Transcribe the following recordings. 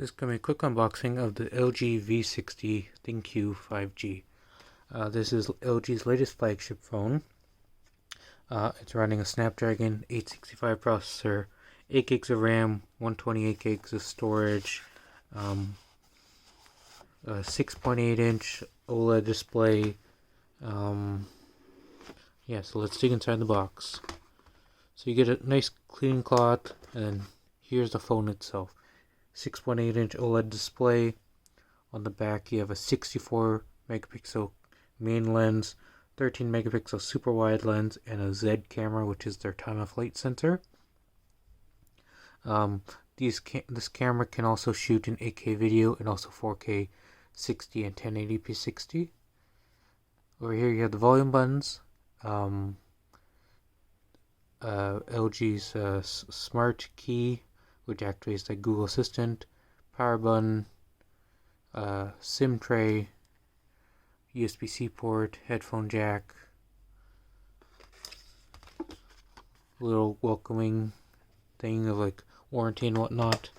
This is going to be a quick unboxing of the LG V60 ThinQ 5G. This is LG's latest flagship phone. It's running a Snapdragon 865 processor, 8 gigs of RAM, 128 gigs of storage, a 6.8-inch OLED display. So let's dig inside the box. So you get a nice clean cloth, and then here's the phone itself. 6.8-inch OLED display. On the back you have a 64 megapixel main lens, 13 megapixel super wide lens, and a Z camera, which is their time of flight sensor. This camera can also shoot in 8K video and also 4K 60 and 1080p 60. Over here you have the volume buttons, LG's smart key, which activates like Google Assistant, power button, SIM tray, USB-C port, headphone jack, little welcoming thing of like warranty and whatnot,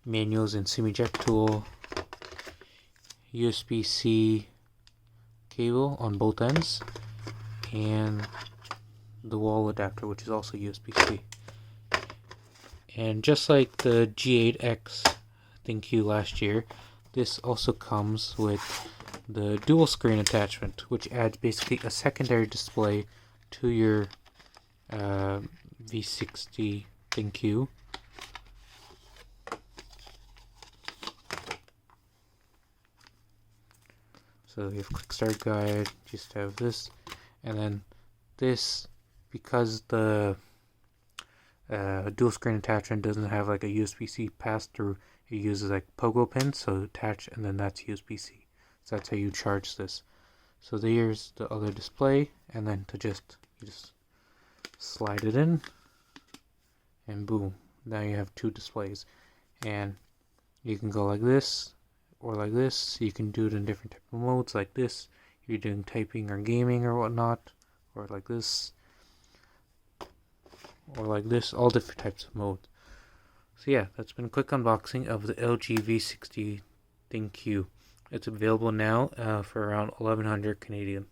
manuals and SIM eject tool, USB-C cable on both ends, and the wall adapter, which is also USB-C. And just like the G8X ThinQ last year, this also comes with the dual screen attachment, which adds basically a secondary display to your V60 ThinQ. So you have quick start guide, just have this, and then this, because the dual screen attachment doesn't have like a USB-C pass through, it uses like pogo pins, so attach, and then that's USB-C. So that's how you charge this. So here's the other display, and then you just slide it in, and boom, now you have two displays. And you can go like this or like this. You can do it in different type of modes, like this if you're doing typing or gaming or whatnot, or like this, or like this, all different types of modes. So yeah, that's been a quick unboxing of the LG V60 ThinQ. It's available now for around 1100 Canadian.